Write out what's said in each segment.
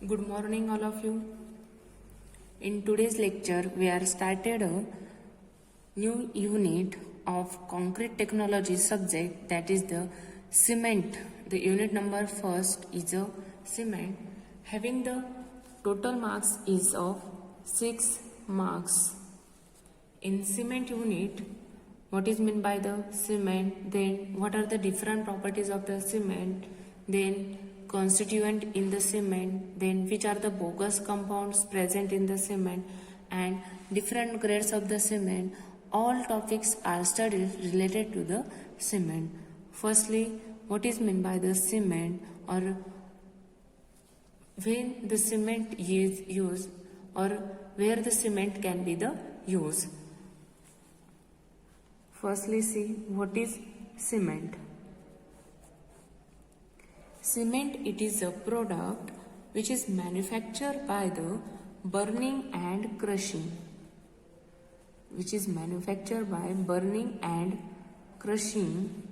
Good morning, all of you. In today's lecture, we are started a new unit of concrete technology subject, that is the cement. The unit number first is a cement, having the total marks is of 6 marks. In cement unit, what is meant by the cement, then what are the different properties of the cement, then constituent in the cement, then which are the bogus compounds present in the cement, and different grades of the cement. All topics are studied related to the cement. Firstly, what is meant by the cement, or when the cement is used, or where the cement can be the use. Firstly, see what is cement. Cement, it is a product which is manufactured by the burning and crushing. Which is manufactured by burning and crushing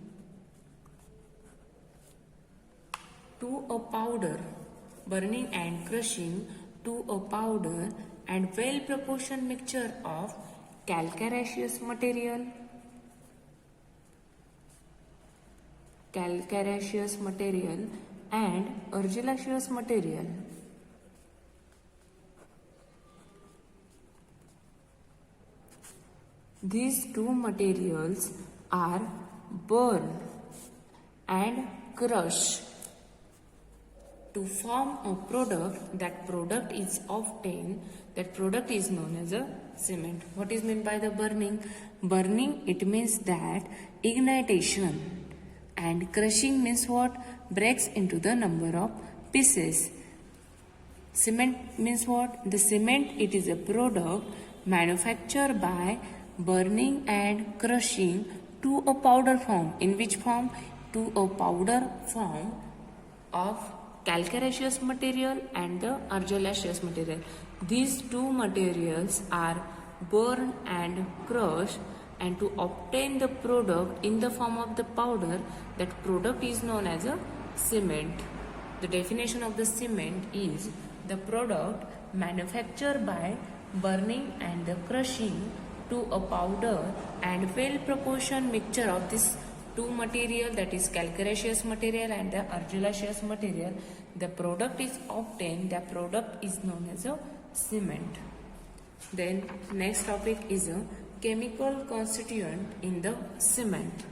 to a powder. Burning and crushing to a powder and well proportioned mixture of calcareous material, and argillaceous material. These two materials are burned and crushed to form a product. That product is obtained. That product is known as a cement. What is meant by the burning? Burning, it means that ignition. And crushing means what? Breaks into the number of pieces. Cement means what? The cement, it is a product manufactured by burning and crushing to a powder form. In which form? To a powder form of calcareous material and the argillaceous material. These two materials are burned and crushed, and to obtain the product in the form of the powder, that product is known as a cement. The definition of the cement is the product manufactured by burning and the crushing to a powder and well proportioned mixture of this two material, that is calcareous material and the argillaceous material. The product is obtained, the product is known as a cement. Then next topic is a chemical constituent in the cement.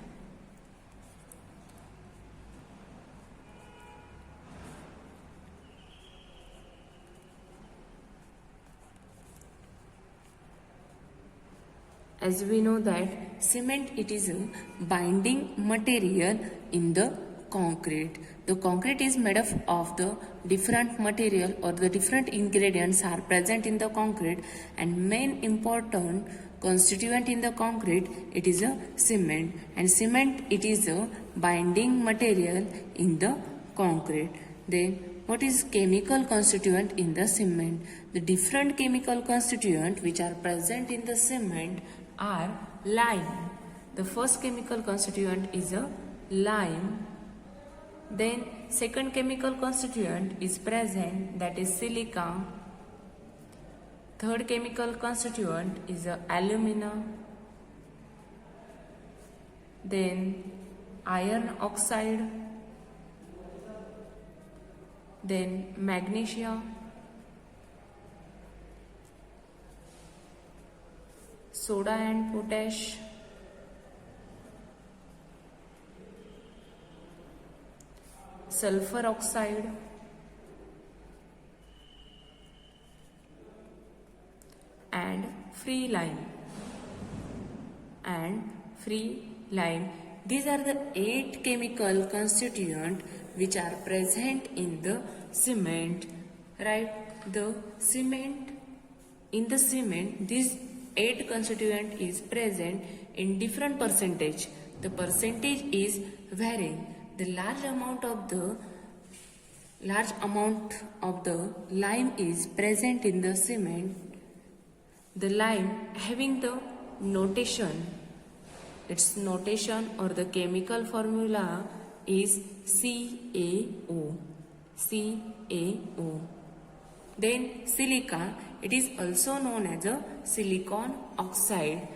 As we know that cement, it is a binding material in the concrete. The concrete is made up of the different material, or the different ingredients are present in the concrete, and main important constituent in the concrete, it is a cement. And cement, it is a binding material in the concrete. Then what is chemical constituent in the cement? The different chemical constituent which are present in the cement are lime. The first chemical constituent is a lime. Then second chemical constituent is present, that is silica. Third chemical constituent is alumina. Then iron oxide. Then magnesia. Soda and potash. Sulfur oxide. And free lime. These are the 8 chemical constituents which are present in the cement. Right? The cement, in the cement, these 8 constituent is present in different percentage. The percentage is varying. The large amount of the lime is present in the cement. The lime having the notation, its notation or the chemical formula is CaO. CaO. Then silica, it is also known as a silicon oxide.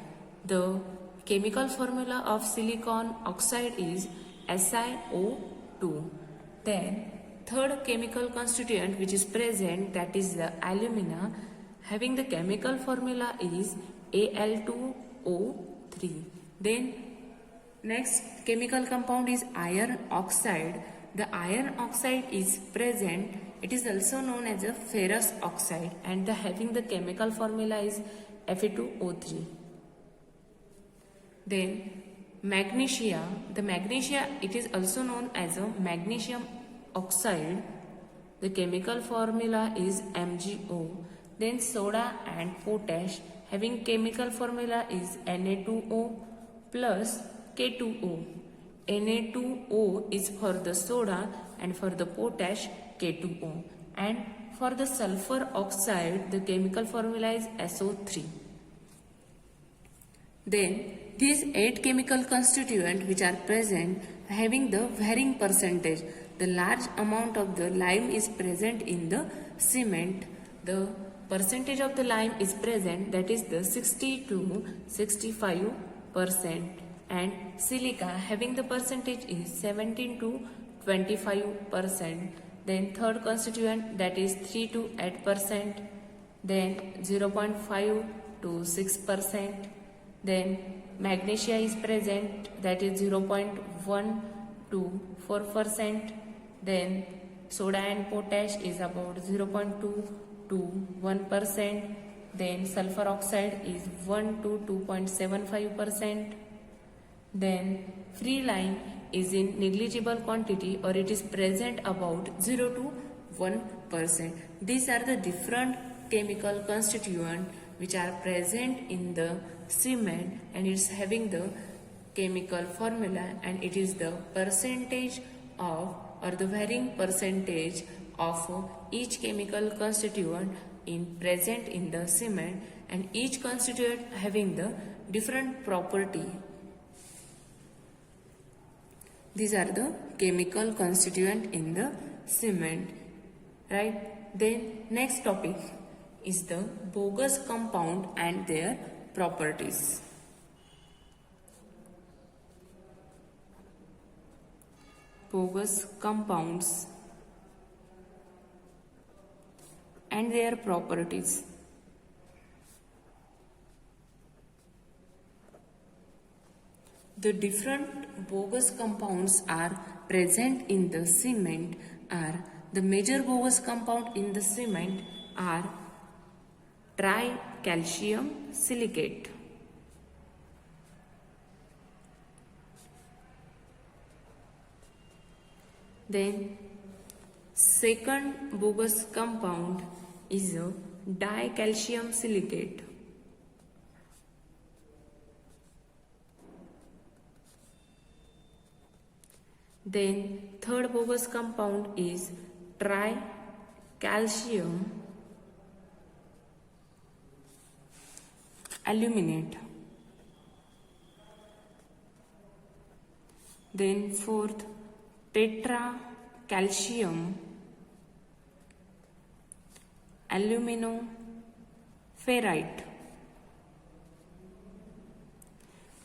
The chemical formula of silicon oxide is SiO2. Then third chemical constituent which is present, that is the alumina, having the chemical formula is Al2O3. Then next chemical compound is iron oxide. The iron oxide is present. It is also known as a ferrous oxide, and having the chemical formula is Fe2O3. Then magnesia. The magnesia, it is also known as a magnesium oxide. The chemical formula is MgO. Then soda and potash, having chemical formula is Na2O plus K2O. Na2O is for the soda and for the potash K2O. And for the sulfur oxide, the chemical formula is SO3. Then these 8 chemical constituents which are present having the varying percentage. The large amount of the lime is present in the cement. The percentage of the lime is present, that is the 60 to 65%, and silica having the percentage is 17 to 25%. Then third constituent, that is 3 to 8%, then 0.5 to 6%. Then magnesia is present, that is 0.1 to 4%. Then soda and potash is about 0.2 to 1%. Then sulfur oxide is 1 to 2.75%. Then free lime is in negligible quantity, or it is present about 0 to 1%. These are the different chemical constituents which are present in the cement, and it's having the chemical formula, and it is the percentage of, or the varying percentage of each chemical constituent present in the cement, and each constituent having the different property. These are the chemical constituent in the cement, right? Then next topic is the bogus compound and their properties. Bogus compounds and their properties. The different bogus compounds are present in the cement are, the major bogus compound in the cement are tricalcium silicate, then second bogus compound is a dicalcium silicate, then third bogus compound is tricalcium aluminate, then fourth tetracalcium aluminoferrite.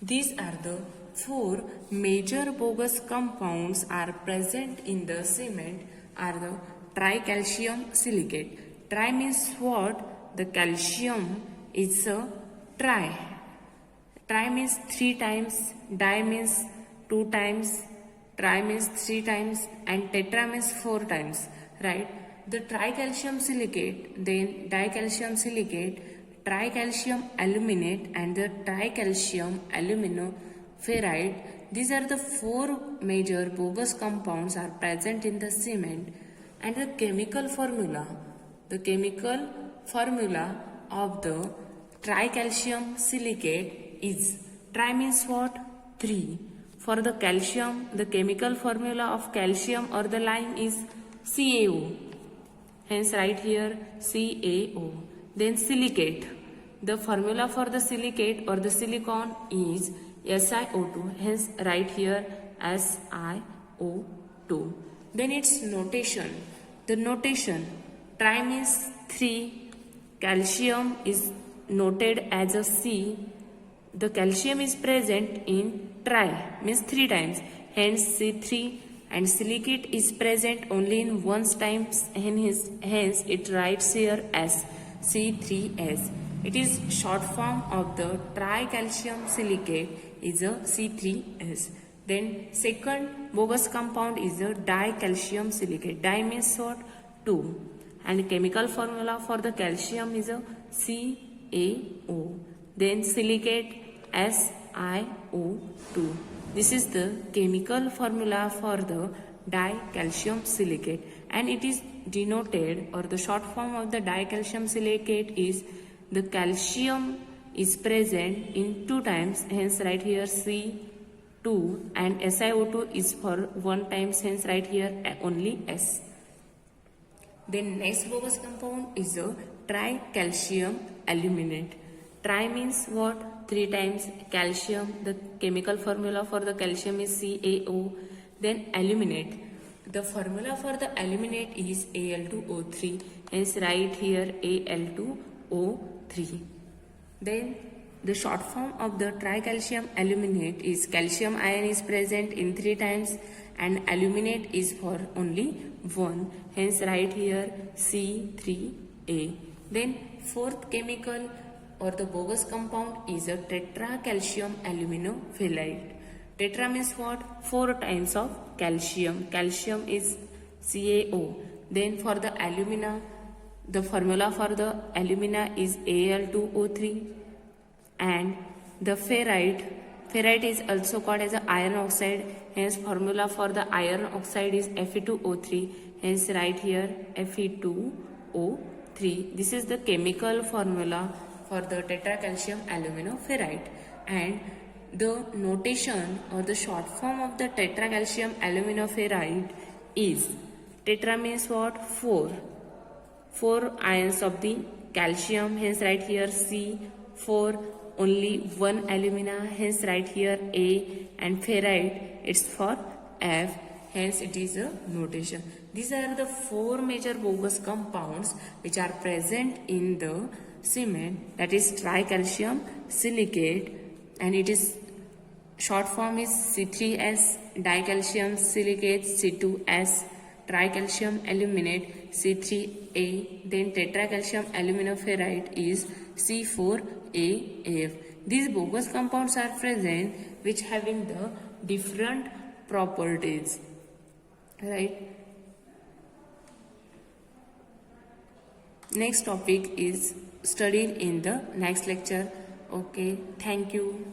These are the 4 major bogus compounds are present in the cement are the tricalcium silicate. Tri means what? The calcium is a tri. Tri means 3 times, di means 2 times, tri means 3 times, and tetra means 4 times, right? The tricalcium silicate, then dicalcium silicate, tricalcium aluminate, and the tricalcium aluminoferrite. These are the 4 major bogus compounds are present in the cement, and the chemical formula of the tricalcium silicate is, tri means what? 3. For the calcium, the chemical formula of calcium or the lime is CaO. Hence write here CaO. Then silicate. The formula for the silicate or the silicon is SiO2. Hence write here SiO2. Then its notation. The notation, tri means 3. Calcium is noted as a C. The calcium is present in tri, means 3 times, hence C3, and silicate is present only in once times, hence it writes here as C3S. It is short form of the tricalcium silicate is a C3S. Then second bogus compound is a dicalcium silicate. Di means what? 2. And chemical formula for the calcium is a CaO. Then silicate SiO2. This is the chemical formula for the dicalcium silicate, and it is denoted, or the short form of the dicalcium silicate is the calcium is present in 2 times, hence right here C2, and SiO2 is for 1 times, hence right here only S. Then next bogus compound is a tricalcium aluminate. Tri means what? 3 times calcium. The chemical formula for the calcium is CaO. Then aluminate. The formula for the aluminate is Al2O3. Hence write here Al2O3. Then the short form of the tricalcium aluminate is calcium ion is present in 3 times and aluminate is for only 1. Hence write here C3A. Then fourth chemical or the bogus compound is a tetracalcium aluminophilite. Tetra means what? 4 times of calcium. Calcium is CaO. Then for the alumina, the formula for the alumina is Al2O3. And the ferrite is also called as an iron oxide. Hence formula for the iron oxide is Fe2O3. Hence write here Fe2O3. This is the chemical formula for the tetracalcium aluminoferrite. And the notation or the short form of the tetracalcium aluminoferrite is, tetra means what? 4 ions of the calcium, hence write here C. 4 only 1 alumina, hence write here A. And ferrite, it's for F, hence it is a notation. These are the 4 major bogus compounds which are present in the cement, that is tricalcium silicate, and it is short form is C3S, dicalcium silicate C2S, tricalcium aluminate C3A, then tetracalcium aluminoferrite is C4AF. These bogus compounds are present which having the different properties, right? Next topic is studied in the next lecture. Okay, thank you.